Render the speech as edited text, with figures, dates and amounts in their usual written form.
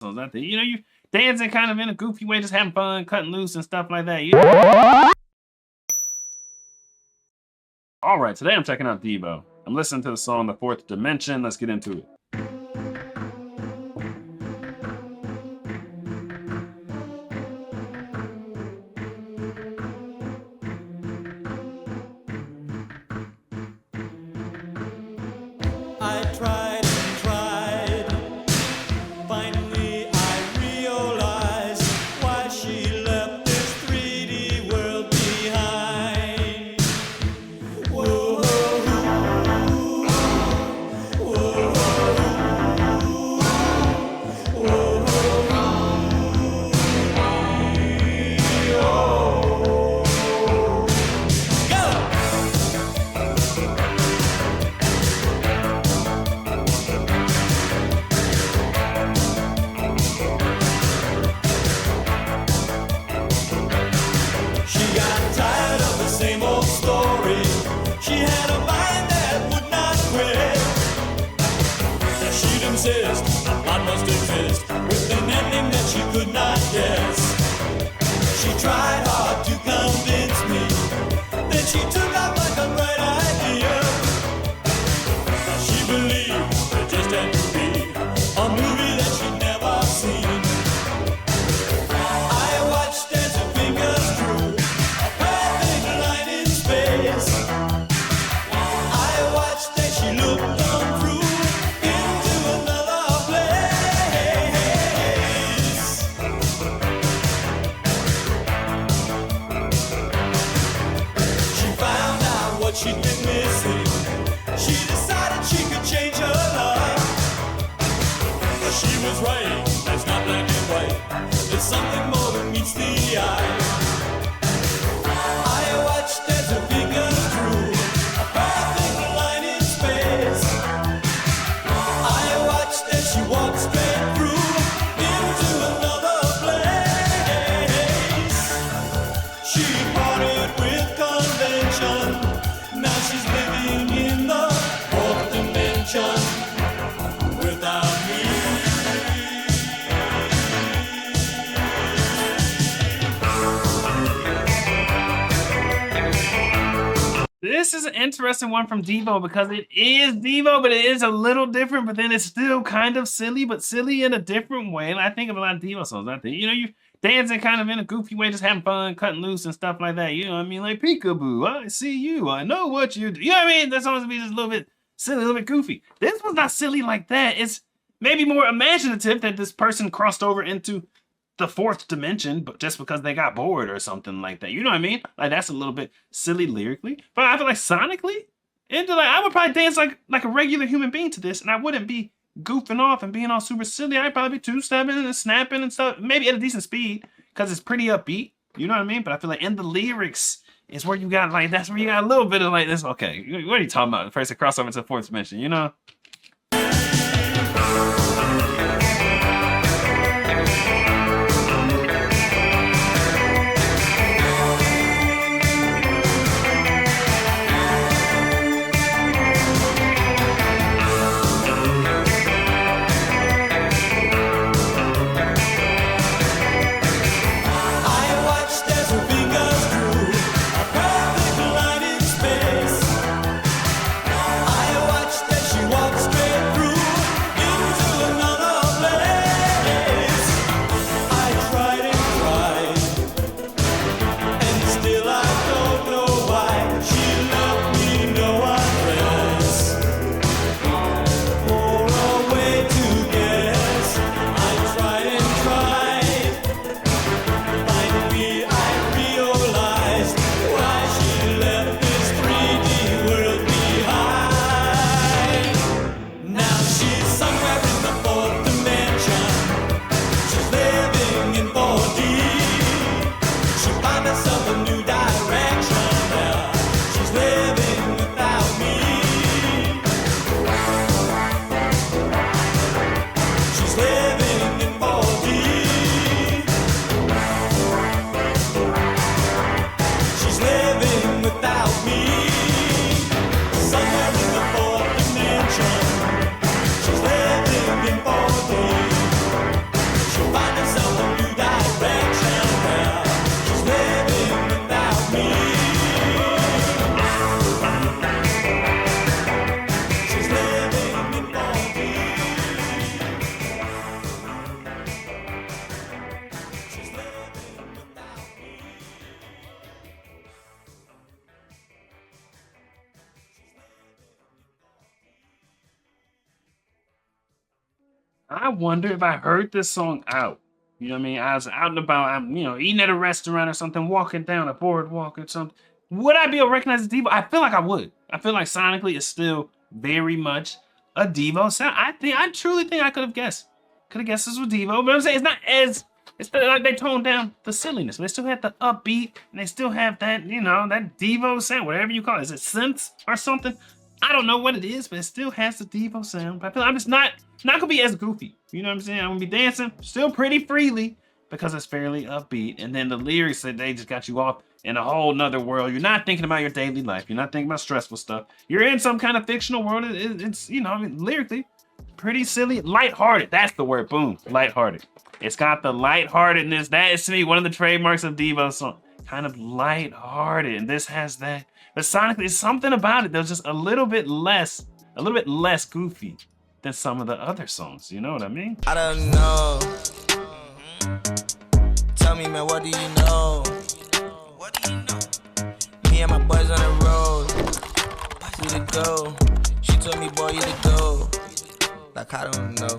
out there. You know, you dancing kind of in a goofy way, just having fun, cutting loose and stuff like that. You know? All right, today I'm checking out Devo. I'm listening to the song The Fourth Dimension. Let's get into it. I tried and tried. Finally, I realized why she left this 3D world behind. Whoa, whoa, whoa, She got tired of the same old story. She had a mind that would not quit. Now she'd insist a plot must exist with an ending that she could not guess. She tried hard to convince me. Then she took off like a bright idea. Now she believed it just had to be a movie that she'd never seen. I watched as her fingers drew a perfect line in space. I watched as she looked on through into another place. She found out what she'd been missing. She decided she could change her life. But she was right, that's not black and white. There's something more than meets the eye. I watched as her fingers drew a perfect line in space. I watched as she walked straight through into another place. She parted with convention. Now she's living in the fourth dimension without me. This is an interesting one from Devo because it is Devo, but it is a little different, but then it's still kind of silly, but silly in a different way. And I think of a lot of Devo songs out there. You know, you dancing kind of in a goofy way, just having fun, cutting loose and stuff like that. You know what I mean? Like, peekaboo, I see you, I know what you do. You know what I mean? That song's be just a little bit silly, a little bit goofy. This one's not silly like that. It's maybe more imaginative that this person crossed over into the fourth dimension, but just because they got bored or something like that. You know what I mean? Like, that's a little bit silly lyrically, but I feel like sonically, into like I would probably dance like a regular human being to this, and I wouldn't be goofing off and being all super silly. I'd probably be two-stepping and snapping and stuff, maybe at a decent speed because it's pretty upbeat. You know what I mean? But I feel like in the lyrics is where you got like that's where you got a little bit of like this. Okay, what are you talking about? The person crossover into the fourth dimension, you know? I watched as her fingers drew a perfect line in space. I watched as she walked straight through into I wonder if I heard this song out. You know what I mean? I was out and about, I'm, eating at a restaurant or something, walking down a boardwalk or something. Would I be able to recognize Devo? I feel like I would. I feel like sonically it's still very much a Devo sound. I truly think I could have guessed. Could have guessed this was Devo, but I'm saying it's not like they toned down the silliness. But they still have the upbeat, and they still have that, that Devo sound, whatever you call it. Is it synths or something? I don't know what it is, but it still has the Devo sound. But I feel like I'm just not gonna be as goofy. You know what I'm saying? I'm gonna be dancing still pretty freely because it's fairly upbeat. And then the lyrics that they just got you off in a whole nother world. You're not thinking about your daily life. You're not thinking about stressful stuff. You're in some kind of fictional world. It's lyrically pretty silly, lighthearted. That's the word. Boom, lighthearted. It's got the lightheartedness. That is to me one of the trademarks of Devo's song. Kind of lighthearted, and this has that. But sonically, it's something about it that's just a little bit less goofy than some of the other songs. You know what I mean? I don't know. Tell me, man, what do you know? What do you know? Me and my boys on the road. You to go. She told me, boy, you to go. Like, I don't know.